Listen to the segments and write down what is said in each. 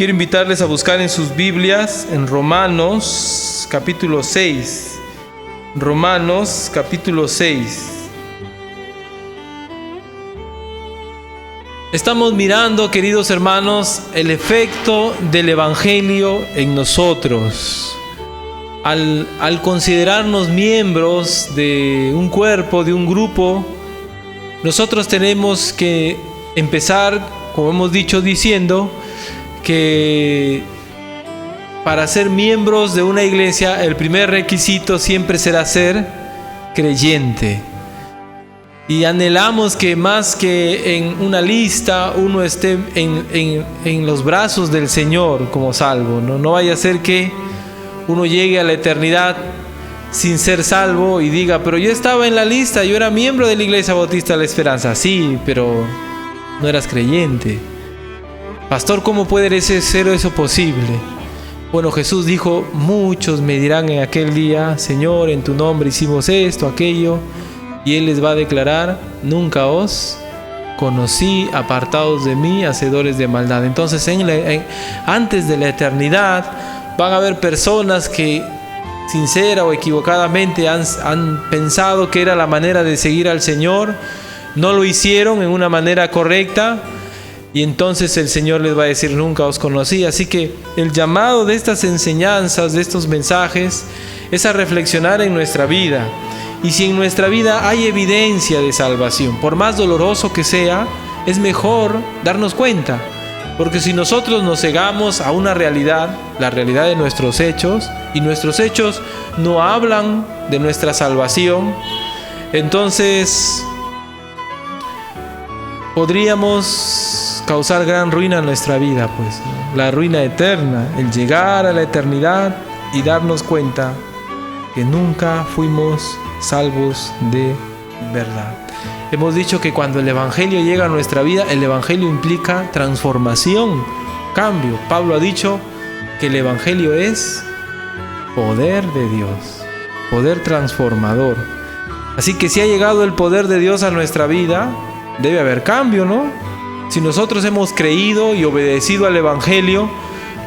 Quiero invitarles a buscar en sus Biblias, en Romanos capítulo 6. Romanos capítulo 6. Estamos mirando, queridos hermanos, el efecto del Evangelio en nosotros. Al considerarnos miembros de un cuerpo, de un grupo, nosotros tenemos que empezar, como hemos dicho, diciendo que para ser miembros de una iglesia, el primer requisito siempre será ser creyente. Y anhelamos que más que en una lista, uno esté en los brazos del Señor como salvo. No vaya a ser que uno llegue a la eternidad sin ser salvo y diga, pero yo estaba en la lista, yo era miembro de la Iglesia Bautista de la Esperanza. Sí, pero no eras creyente. Pastor, ¿cómo puede ser eso posible? Bueno, Jesús dijo, muchos me dirán en aquel día, Señor, en tu nombre hicimos esto, aquello. Y Él les va a declarar, nunca os conocí, apartados de mí, hacedores de maldad. Entonces, antes de la eternidad, van a haber personas que, sincera o equivocadamente, han pensado que era la manera de seguir al Señor. No lo hicieron en una manera correcta. Y entonces el Señor les va a decir, nunca os conocí. Así que el llamado de estas enseñanzas, de estos mensajes, es a reflexionar en nuestra vida. Y si en nuestra vida hay evidencia de salvación, por más doloroso que sea, es mejor darnos cuenta. Porque si nosotros nos cegamos a una realidad, la realidad de nuestros hechos, y nuestros hechos no hablan de nuestra salvación, entonces podríamos causar gran ruina en nuestra vida, pues, ¿no? La ruina eterna, el llegar a la eternidad y darnos cuenta que nunca fuimos salvos de verdad. Hemos dicho que cuando el Evangelio llega a nuestra vida, el Evangelio implica transformación, cambio. Pablo ha dicho que el Evangelio es poder de Dios, poder transformador. Así que si ha llegado el poder de Dios a nuestra vida, debe haber cambio, ¿no? Si nosotros hemos creído y obedecido al Evangelio,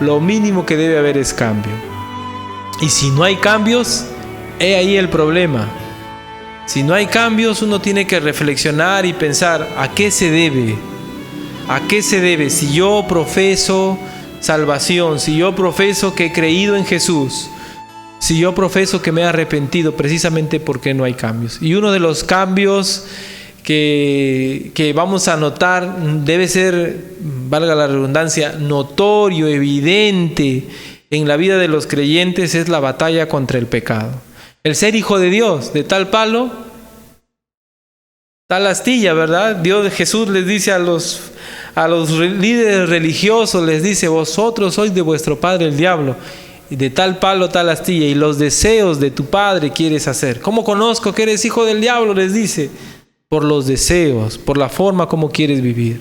lo mínimo que debe haber es cambio. Y si no hay cambios, he ahí el problema. Si no hay cambios, uno tiene que reflexionar y pensar, ¿a qué se debe? ¿A qué se debe? Si yo profeso salvación, si yo profeso que he creído en Jesús, si yo profeso que me he arrepentido, precisamente porque no hay cambios. Y uno de los cambios que vamos a notar debe ser, valga la redundancia, notorio, evidente en la vida de los creyentes, es la batalla contra el pecado. El ser hijo de Dios, de tal palo, tal astilla, ¿verdad? Jesús les dice a los líderes religiosos, les dice, vosotros sois de vuestro padre el diablo, y de tal palo, tal astilla, y los deseos de tu padre quieres hacer. ¿Cómo conozco que eres hijo del diablo? Les dice, por los deseos, por la forma como quieres vivir.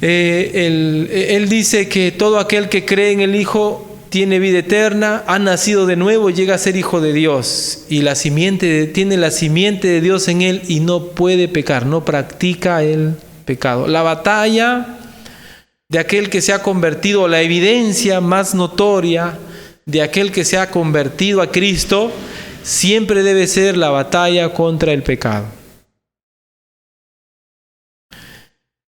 Él dice que todo aquel que cree en el Hijo tiene vida eterna, ha nacido de nuevo, llega a ser hijo de Dios, y tiene la simiente de Dios en él y no puede pecar, no practica el pecado. La batalla de aquel que se ha convertido, la evidencia más notoria de aquel que se ha convertido a Cristo, siempre debe ser la batalla contra el pecado.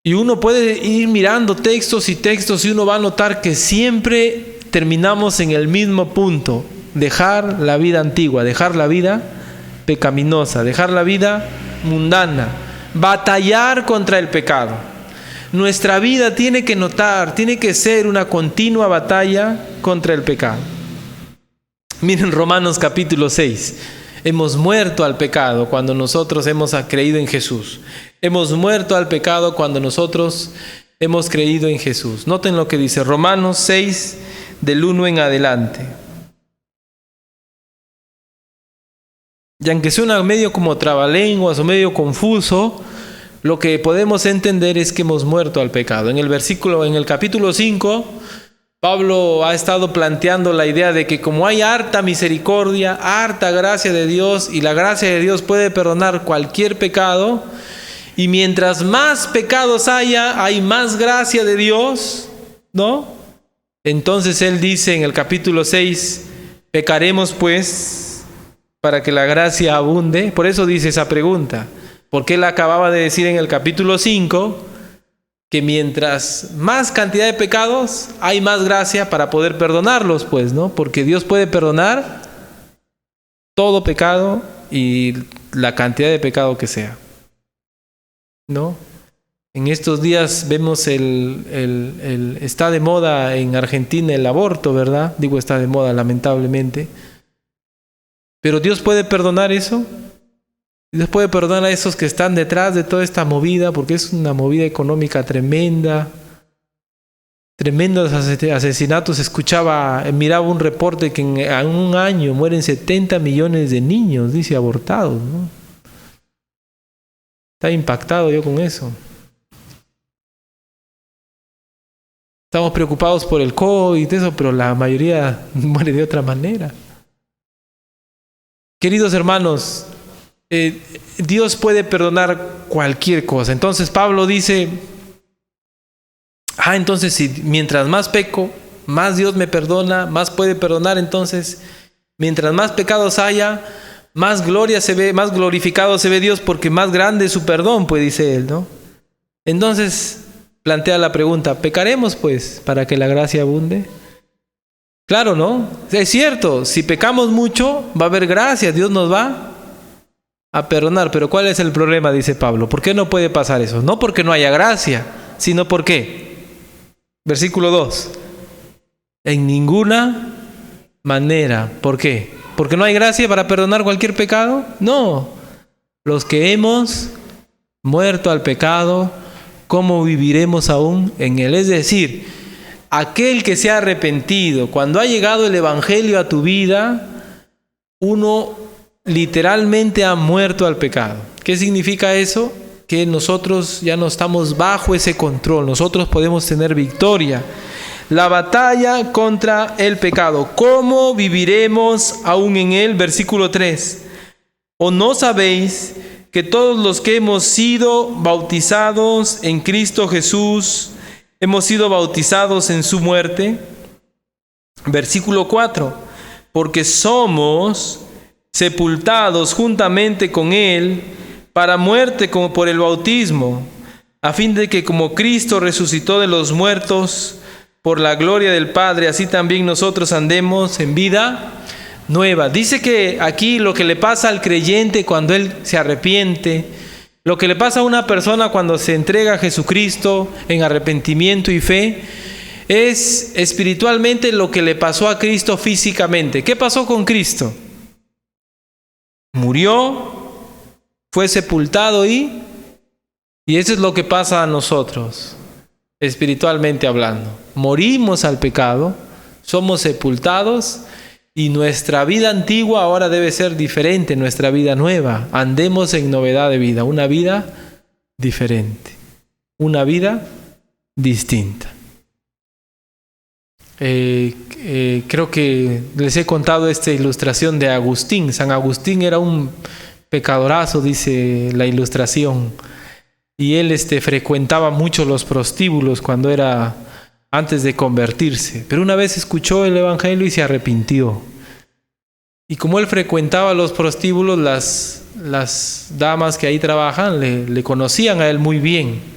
Y uno puede ir mirando textos y textos y uno va a notar que siempre terminamos en el mismo punto: dejar la vida antigua, dejar la vida pecaminosa, dejar la vida mundana, batallar contra el pecado. Nuestra vida tiene que ser una continua batalla contra el pecado. Miren Romanos capítulo 6. Hemos muerto al pecado cuando nosotros hemos creído en Jesús. Hemos muerto al pecado cuando nosotros hemos creído en Jesús. Noten lo que dice Romanos 6, del 1 en adelante. Y aunque suena medio como trabalenguas o medio confuso, lo que podemos entender es que hemos muerto al pecado. En el capítulo 5, Pablo ha estado planteando la idea de que como hay harta misericordia, harta gracia de Dios, y la gracia de Dios puede perdonar cualquier pecado, y mientras más pecados haya, hay más gracia de Dios, ¿no? Entonces él dice en el capítulo 6, pecaremos pues para que la gracia abunde. Por eso dice esa pregunta, porque él acababa de decir en el capítulo 5 que mientras más cantidad de pecados, hay más gracia para poder perdonarlos, pues, ¿no? Porque Dios puede perdonar todo pecado y la cantidad de pecado que sea, ¿no? En estos días vemos está de moda en Argentina el aborto, ¿verdad? Digo, está de moda, lamentablemente. Pero Dios puede perdonar eso. Dios puede perdonar a esos que están detrás de toda esta movida, porque es una movida económica tremenda. Tremendos asesinatos. Miraba un reporte que en un año mueren 70 millones de niños, dice, abortados, ¿no? Está impactado yo con eso. Estamos preocupados por el COVID, eso, pero la mayoría muere de otra manera. Queridos hermanos, Dios puede perdonar cualquier cosa. Entonces Pablo dice, entonces si mientras más peco, más Dios me perdona, más puede perdonar. Entonces, mientras más pecados haya, más gloria se ve, más glorificado se ve Dios, porque más grande es su perdón, pues dice él, ¿no? Entonces plantea la pregunta, ¿pecaremos pues para que la gracia abunde? Claro, ¿no? Es cierto, si pecamos mucho, va a haber gracia, Dios nos va a perdonar. Pero ¿cuál es el problema? Dice Pablo. ¿Por qué no puede pasar eso? No porque no haya gracia, sino ¿por qué? Versículo 2. En ninguna manera. ¿Por qué? ¿Porque no hay gracia para perdonar cualquier pecado? No. Los que hemos muerto al pecado, ¿cómo viviremos aún en él? Es decir, aquel que se ha arrepentido, cuando ha llegado el Evangelio a tu vida, uno literalmente ha muerto al pecado. ¿Qué significa eso? Que nosotros ya no estamos bajo ese control, nosotros podemos tener victoria. La batalla contra el pecado. ¿Cómo viviremos aún en él? Versículo 3. ¿O no sabéis que todos los que hemos sido bautizados en Cristo Jesús, hemos sido bautizados en su muerte? Versículo 4. Porque somos sepultados juntamente con él para muerte como por el bautismo, a fin de que como Cristo resucitó de los muertos por la gloria del Padre, así también nosotros andemos en vida nueva. Dice que aquí lo que le pasa al creyente cuando él se arrepiente, lo que le pasa a una persona cuando se entrega a Jesucristo en arrepentimiento y fe, es espiritualmente lo que le pasó a Cristo físicamente. ¿Qué pasó con Cristo? Murió, fue sepultado y eso es lo que pasa a nosotros, espiritualmente hablando. Morimos al pecado, somos sepultados y nuestra vida antigua ahora debe ser diferente, nuestra vida nueva. Andemos en novedad de vida, una vida diferente, una vida distinta. Creo que les he contado esta ilustración de Agustín. San Agustín era un pecadorazo, dice la ilustración, y él frecuentaba mucho los prostíbulos cuando era antes de convertirse, pero una vez escuchó el evangelio y se arrepintió. Y como él frecuentaba los prostíbulos, las damas que ahí trabajan le conocían a él muy bien.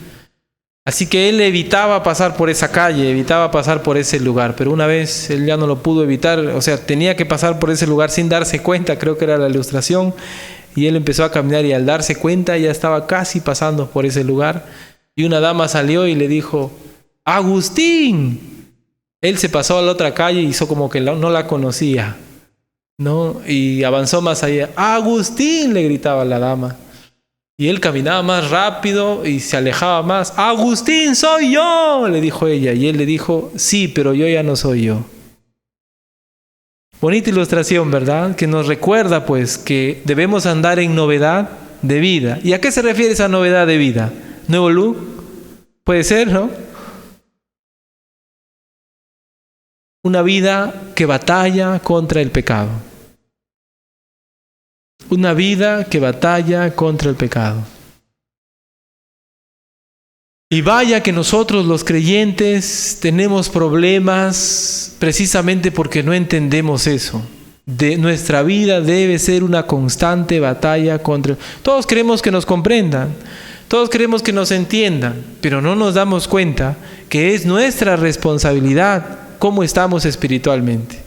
Así que él evitaba pasar por esa calle, evitaba pasar por ese lugar, pero una vez él ya no lo pudo evitar, o sea, tenía que pasar por ese lugar sin darse cuenta, creo que era la ilustración, y él empezó a caminar y al darse cuenta ya estaba casi pasando por ese lugar, y una dama salió y le dijo, ¡Agustín! Él se pasó a la otra calle y hizo como que no la conocía, ¿no? Y avanzó más allá. ¡Agustín! Le gritaba la dama. Y él caminaba más rápido y se alejaba más. ¡Agustín, soy yo!, le dijo ella. Y él le dijo, sí, pero yo ya no soy yo. Bonita ilustración, ¿verdad? Que nos recuerda pues que debemos andar en novedad de vida. ¿Y a qué se refiere esa novedad de vida? ¿Nuevo look? Puede ser, ¿no? Una vida que batalla contra el pecado. Una vida que batalla contra el pecado. Y vaya que nosotros los creyentes tenemos problemas precisamente porque no entendemos eso. Nuestra vida debe ser una constante batalla contra... Todos queremos que nos comprendan, todos queremos que nos entiendan, pero no nos damos cuenta que es nuestra responsabilidad cómo estamos espiritualmente.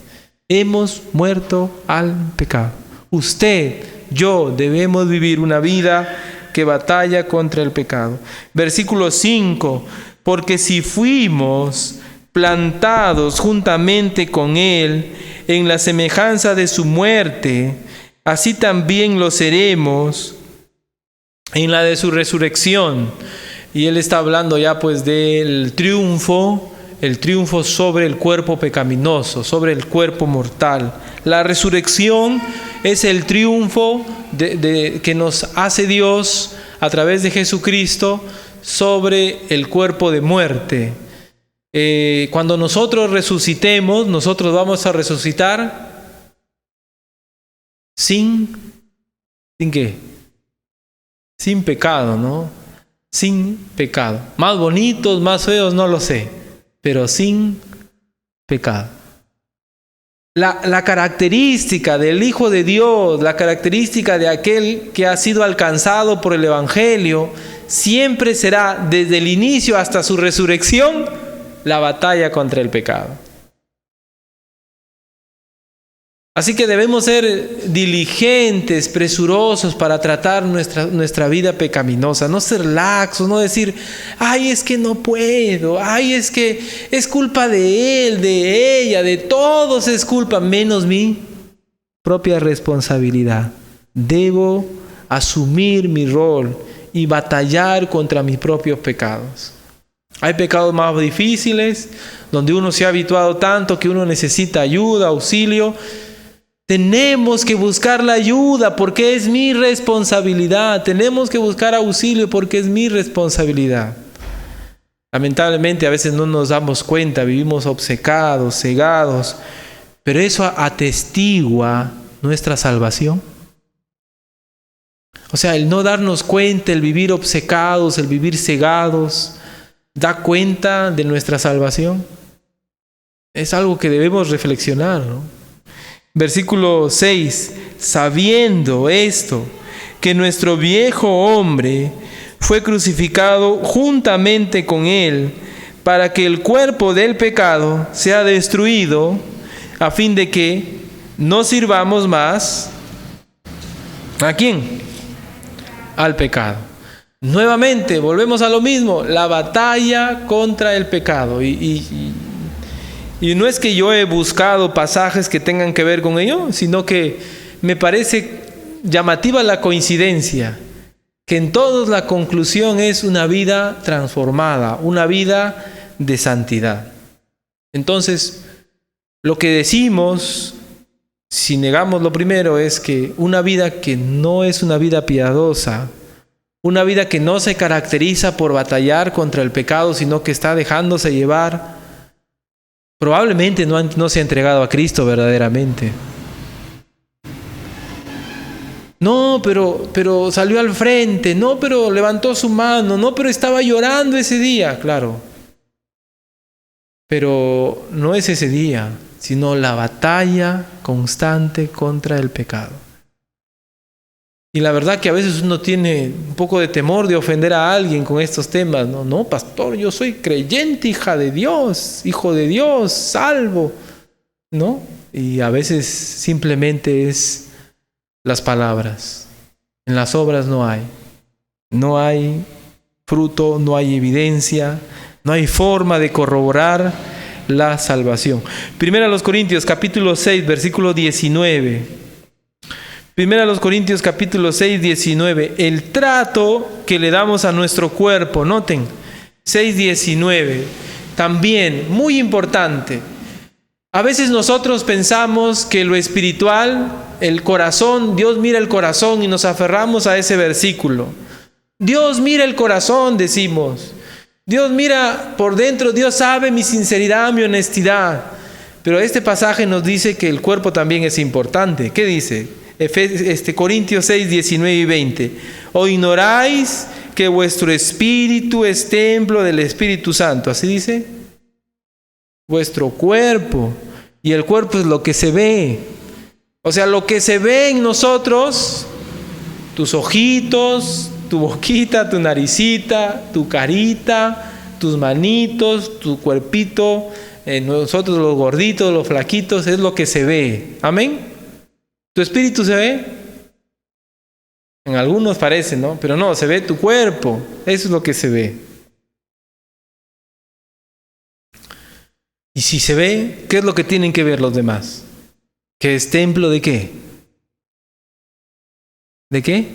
Hemos muerto al pecado. Usted, yo, debemos vivir una vida que batalla contra el pecado. Versículo 5, porque si fuimos plantados juntamente con Él en la semejanza de su muerte, así también lo seremos en la de su resurrección. Y Él está hablando ya pues del triunfo, el triunfo sobre el cuerpo pecaminoso, sobre el cuerpo mortal. La resurrección es el triunfo que nos hace Dios a través de Jesucristo sobre el cuerpo de muerte. Cuando nosotros resucitemos, nosotros vamos a resucitar ¿sin qué? Sin pecado, ¿no? Sin pecado. Más bonitos, más feos, no lo sé, pero sin pecado. La característica del Hijo de Dios, la característica de aquel que ha sido alcanzado por el Evangelio, siempre será, desde el inicio hasta su resurrección, la batalla contra el pecado. Así que debemos ser diligentes, presurosos para tratar nuestra vida pecaminosa, no ser laxos, no decir, ay, es que no puedo, ay, es que es culpa de él, de ella, de todos es culpa, menos mi propia responsabilidad. Debo asumir mi rol y batallar contra mis propios pecados. Hay pecados más difíciles, donde uno se ha habituado tanto que uno necesita ayuda, auxilio. Tenemos que buscar la ayuda porque es mi responsabilidad. Tenemos que buscar auxilio porque es mi responsabilidad. Lamentablemente a veces no nos damos cuenta, vivimos obcecados, cegados, pero eso atestigua nuestra salvación. O sea, el no darnos cuenta, el vivir obcecados, el vivir cegados, ¿da cuenta de nuestra salvación? Es algo que debemos reflexionar, ¿no? Versículo 6, sabiendo esto, que nuestro viejo hombre fue crucificado juntamente con él, para que el cuerpo del pecado sea destruido, a fin de que no sirvamos más, ¿a quién? Al pecado. Nuevamente, volvemos a lo mismo, la batalla contra el pecado. Y no es que yo he buscado pasajes que tengan que ver con ello, sino que me parece llamativa la coincidencia, que en todos la conclusión es una vida transformada, una vida de santidad. Entonces, lo que decimos, si negamos lo primero, es que una vida que no es una vida piadosa, una vida que no se caracteriza por batallar contra el pecado, sino que está dejándose llevar, probablemente no se ha entregado a Cristo verdaderamente. No, pero salió al frente. No, pero levantó su mano. No, pero estaba llorando ese día. Claro. Pero no es ese día, sino la batalla constante contra el pecado. Y la verdad que a veces uno tiene un poco de temor de ofender a alguien con estos temas. No, pastor, yo soy creyente, hija de Dios, hijo de Dios, salvo. ¿No? Y a veces simplemente es las palabras. En las obras no hay. No hay fruto, no hay evidencia, no hay forma de corroborar la salvación. Primera a los Corintios, capítulo 6, versículo 19. Primera a los Corintios capítulo 6, 19. El trato que le damos a nuestro cuerpo, noten, 6, 19. También, muy importante. A veces nosotros pensamos que lo espiritual, el corazón, Dios mira el corazón y nos aferramos a ese versículo. Dios mira el corazón, decimos. Dios mira por dentro, Dios sabe mi sinceridad, mi honestidad. Pero este pasaje nos dice que el cuerpo también es importante. ¿Qué dice? Corintios 6, 19 y 20. ¿O ignoráis que vuestro espíritu es templo del Espíritu Santo. ¿Así dice? Vuestro cuerpo. Y el cuerpo es lo que se ve. O sea, lo que se ve en nosotros, tus ojitos, tu boquita, tu naricita, tu carita, tus manitos, tu cuerpito, nosotros los gorditos, los flaquitos, es lo que se ve. ¿Amén? ¿Tu espíritu se ve? En algunos parece, ¿no? Pero no, se ve tu cuerpo. Eso es lo que se ve. Y si se ve, ¿qué es lo que tienen que ver los demás? ¿Que es templo de qué? ¿De qué?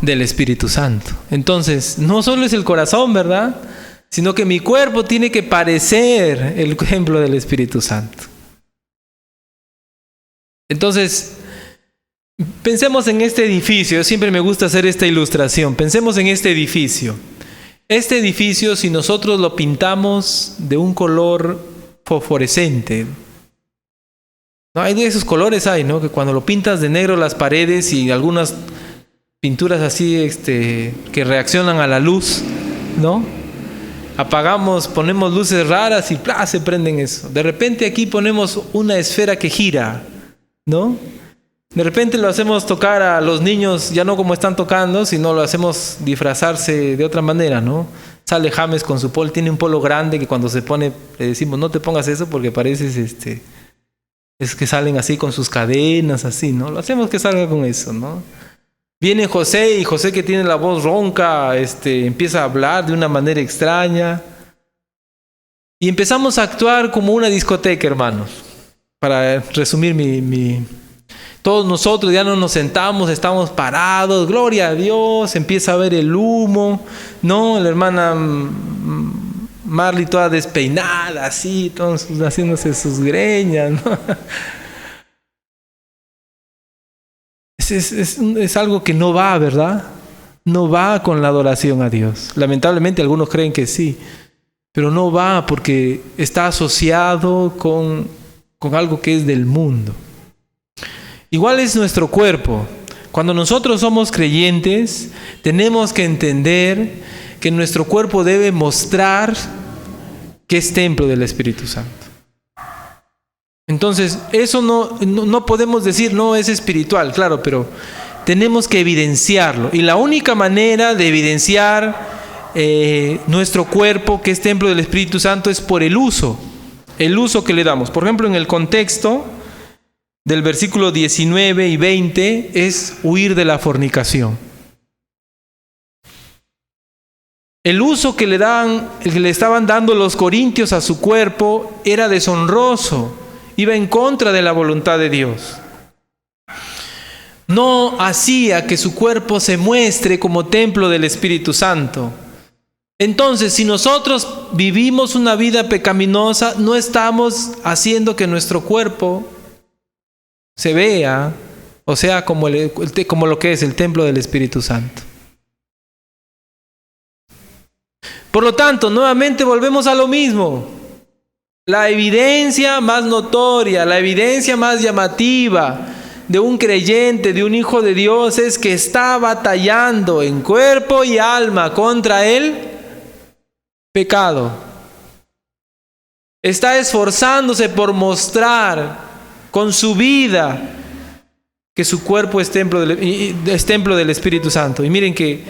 Del Espíritu Santo. Entonces, no solo es el corazón, ¿verdad? Sino que mi cuerpo tiene que parecer el templo del Espíritu Santo. Entonces, pensemos en este edificio. Yo siempre me gusta hacer esta ilustración. Pensemos en este edificio. Este edificio, si nosotros lo pintamos de un color fosforescente, no, hay de esos colores, ¿no? Que cuando lo pintas de negro las paredes y algunas pinturas así que reaccionan a la luz, ¿no? Apagamos, ponemos luces raras y ¡plá! Se prenden eso. De repente aquí ponemos una esfera que gira, ¿no? De repente lo hacemos tocar a los niños, ya no como están tocando, sino lo hacemos disfrazarse de otra manera, ¿no? Sale James con su polo, tiene un polo grande que cuando se pone, le decimos, no te pongas eso porque pareces es que salen así con sus cadenas, así, ¿no? Lo hacemos que salga con eso, ¿no? Viene José y José, que tiene la voz ronca, empieza a hablar de una manera extraña. Y empezamos a actuar como una discoteca, hermanos. Para resumir todos nosotros ya no nos sentamos, estamos parados, gloria a Dios, empieza a ver el humo, ¿no? La hermana Marley toda despeinada, así, todos haciéndose sus greñas, ¿no? Es algo que no va, ¿verdad? No va con la adoración a Dios. Lamentablemente algunos creen que sí, pero no va porque está asociado con algo que es del mundo. Igual es nuestro cuerpo. Cuando nosotros somos creyentes, tenemos que entender que nuestro cuerpo debe mostrar que es templo del Espíritu Santo. Entonces, eso no podemos decir, no es espiritual, claro, pero tenemos que evidenciarlo. Y la única manera de evidenciar nuestro cuerpo, que es templo del Espíritu Santo, es por el uso que le damos. Por ejemplo, en el contexto del versículo 19 y 20 es huir de la fornicación. El uso que le estaban dando los corintios a su cuerpo era deshonroso, iba en contra de la voluntad de Dios. No hacía que su cuerpo se muestre como templo del Espíritu Santo. Entonces, si nosotros vivimos una vida pecaminosa, no estamos haciendo que nuestro cuerpo se vea, o sea, como lo que es el templo del Espíritu Santo. Por lo tanto, nuevamente volvemos a lo mismo. La evidencia más notoria, la evidencia más llamativa de un creyente, de un hijo de Dios, es que está batallando en cuerpo y alma contra el pecado. Está esforzándose por mostrar con su vida que su cuerpo es templo del Espíritu Santo. Y miren que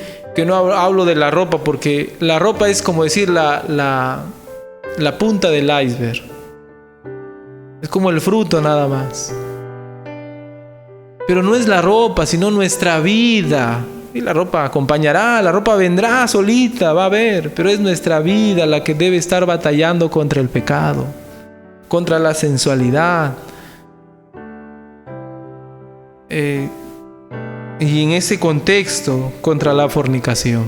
no hablo de la ropa, porque la ropa es como decir la punta del iceberg. Es como el fruto nada más. Pero no es la ropa, sino nuestra vida. Y la ropa acompañará, la ropa vendrá solita, va a ver, pero es nuestra vida la que debe estar batallando contra el pecado, contra la sensualidad. Y en ese contexto, contra la fornicación.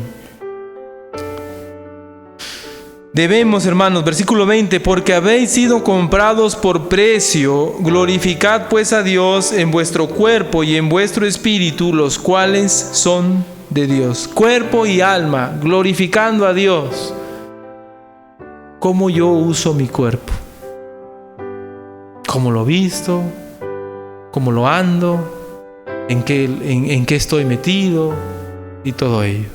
Debemos, hermanos, versículo 20, porque habéis sido comprados por precio, glorificad pues a Dios en vuestro cuerpo y en vuestro espíritu, los cuales son de Dios. Cuerpo y alma, glorificando a Dios. ¿Cómo yo uso mi cuerpo? ¿Cómo lo visto? ¿Cómo lo ando? ¿En qué estoy metido? y todo ello.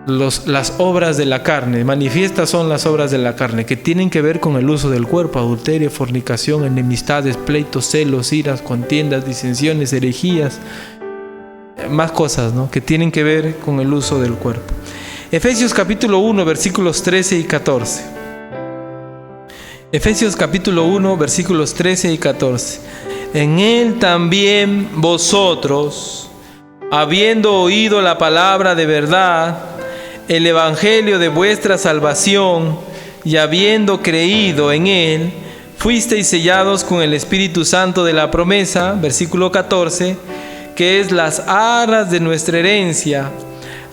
Las obras de la carne, manifiestas son las obras de la carne, que tienen que ver con el uso del cuerpo: adulterio, fornicación, enemistades, pleitos, celos, iras, contiendas, disensiones, herejías, más cosas, ¿no?, que tienen que ver con el uso del cuerpo. Efesios capítulo 1, versículos 13 y 14. Efesios capítulo 1, versículos 13 y 14. En él también vosotros, habiendo oído la palabra de verdad, el evangelio de vuestra salvación, y habiendo creído en él, fuisteis sellados con el Espíritu Santo de la promesa, versículo 14, que es las arras de nuestra herencia,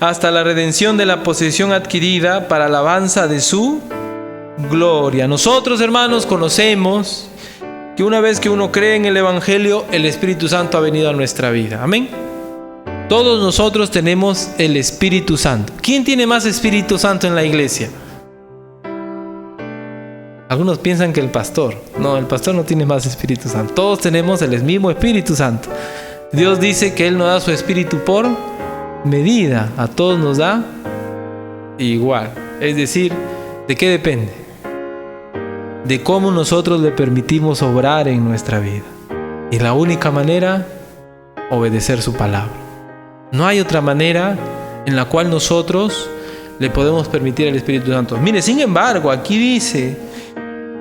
hasta la redención de la posesión adquirida para alabanza de su gloria. Nosotros, hermanos, conocemos que una vez que uno cree en el evangelio, el Espíritu Santo ha venido a nuestra vida. Amén. Todos nosotros tenemos el Espíritu Santo. ¿Quién tiene más Espíritu Santo en la iglesia? Algunos piensan que el pastor. No, el pastor no tiene más Espíritu Santo. Todos tenemos el mismo Espíritu Santo. Dios dice que Él nos da su Espíritu por medida. A todos nos da igual. Es decir, ¿de qué depende? De cómo nosotros le permitimos obrar en nuestra vida. Y la única manera, obedecer su palabra. No hay otra manera en la cual nosotros le podemos permitir al Espíritu Santo. Mire, sin embargo, aquí dice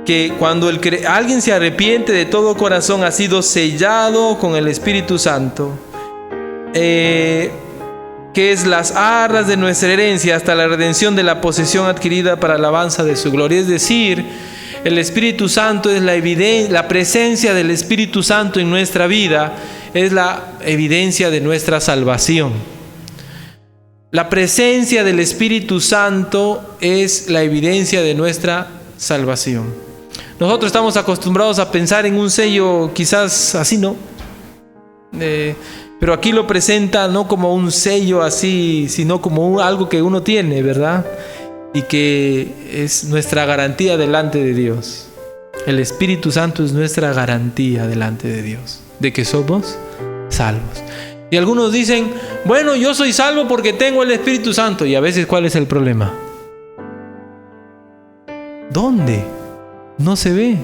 que cuando alguien se arrepiente de todo corazón, ha sido sellado con el Espíritu Santo, que es las arras de nuestra herencia hasta la redención de la posesión adquirida para alabanza de su gloria. Es decir, el Espíritu Santo es la presencia del Espíritu Santo en nuestra vida, es la evidencia de nuestra salvación. La presencia del Espíritu Santo es la evidencia de nuestra salvación. Nosotros estamos acostumbrados a pensar en un sello quizás así, ¿no? Pero aquí lo presenta no como un sello así, sino como algo que uno tiene, ¿verdad? Y que es nuestra garantía delante de Dios. El Espíritu Santo es nuestra garantía delante de Dios de que somos salvos. Y algunos dicen, bueno, yo soy salvo porque tengo el Espíritu Santo. Y a veces, ¿cuál es el problema? ¿Dónde? No se ve.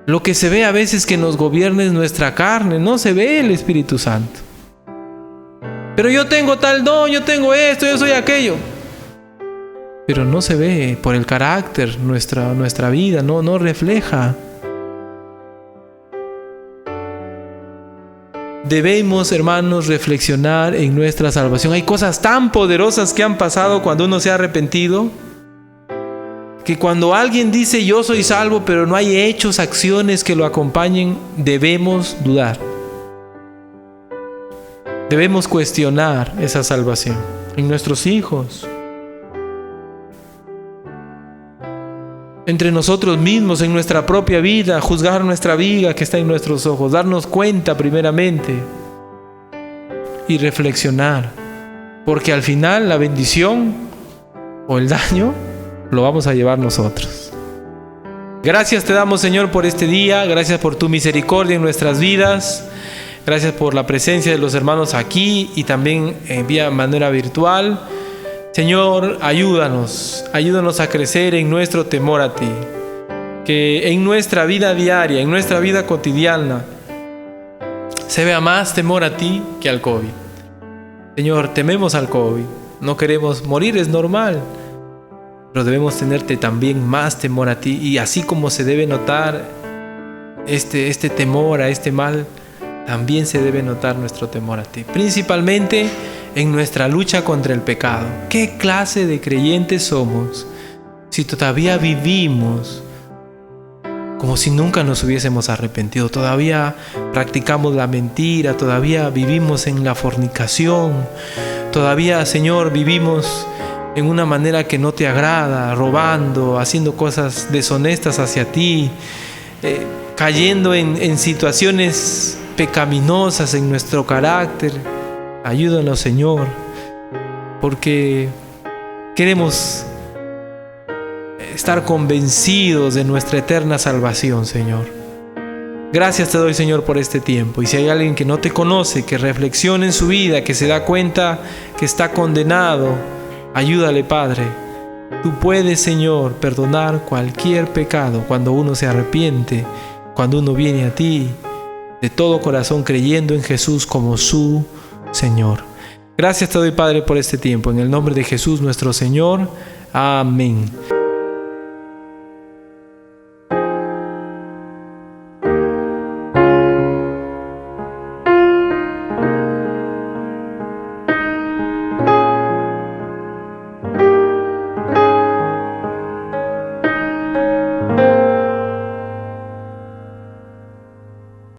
Lo que se ve a veces que nos gobierna es nuestra carne. No se ve el Espíritu Santo. Pero yo tengo tal don, yo tengo esto, yo soy aquello. Pero no se ve por el carácter, nuestra vida no refleja. Debemos, hermanos, reflexionar en nuestra salvación. Hay cosas tan poderosas que han pasado cuando uno se ha arrepentido, que cuando alguien dice yo soy salvo, pero no hay hechos, acciones que lo acompañen, debemos dudar. Debemos cuestionar esa salvación en nuestros hijos, entre nosotros mismos, en nuestra propia vida, juzgar nuestra vida que está en nuestros ojos, darnos cuenta primeramente y reflexionar, porque al final la bendición o el daño lo vamos a llevar nosotros. Gracias te damos, Señor, por este día. Gracias por tu misericordia en nuestras vidas. Gracias por la presencia de los hermanos aquí y también vía manera virtual. Señor, ayúdanos a crecer en nuestro temor a ti. Que en nuestra vida diaria, en nuestra vida cotidiana, se vea más temor a ti que al COVID. Señor, tememos al COVID. No queremos morir, es normal. Pero debemos tenerte también más temor a ti. Y así como se debe notar este temor a este mal, también se debe notar nuestro temor a ti. Principalmente en nuestra lucha contra el pecado. ¿Qué clase de creyentes somos si todavía vivimos como si nunca nos hubiésemos arrepentido? Todavía practicamos la mentira, todavía vivimos en la fornicación, todavía, Señor, vivimos en una manera que no te agrada, robando, haciendo cosas deshonestas hacia ti, cayendo en situaciones pecaminosas en nuestro carácter. Ayúdanos, Señor, porque queremos estar convencidos de nuestra eterna salvación, Señor. Gracias te doy, Señor, por este tiempo. Y si hay alguien que no te conoce, que reflexione en su vida, que se da cuenta que está condenado, ayúdale, Padre. Tú puedes, Señor, perdonar cualquier pecado cuando uno se arrepiente, cuando uno viene a ti de todo corazón creyendo en Jesús como su Señor. Gracias te doy, Padre, por este tiempo. En el nombre de Jesús nuestro Señor. Amén.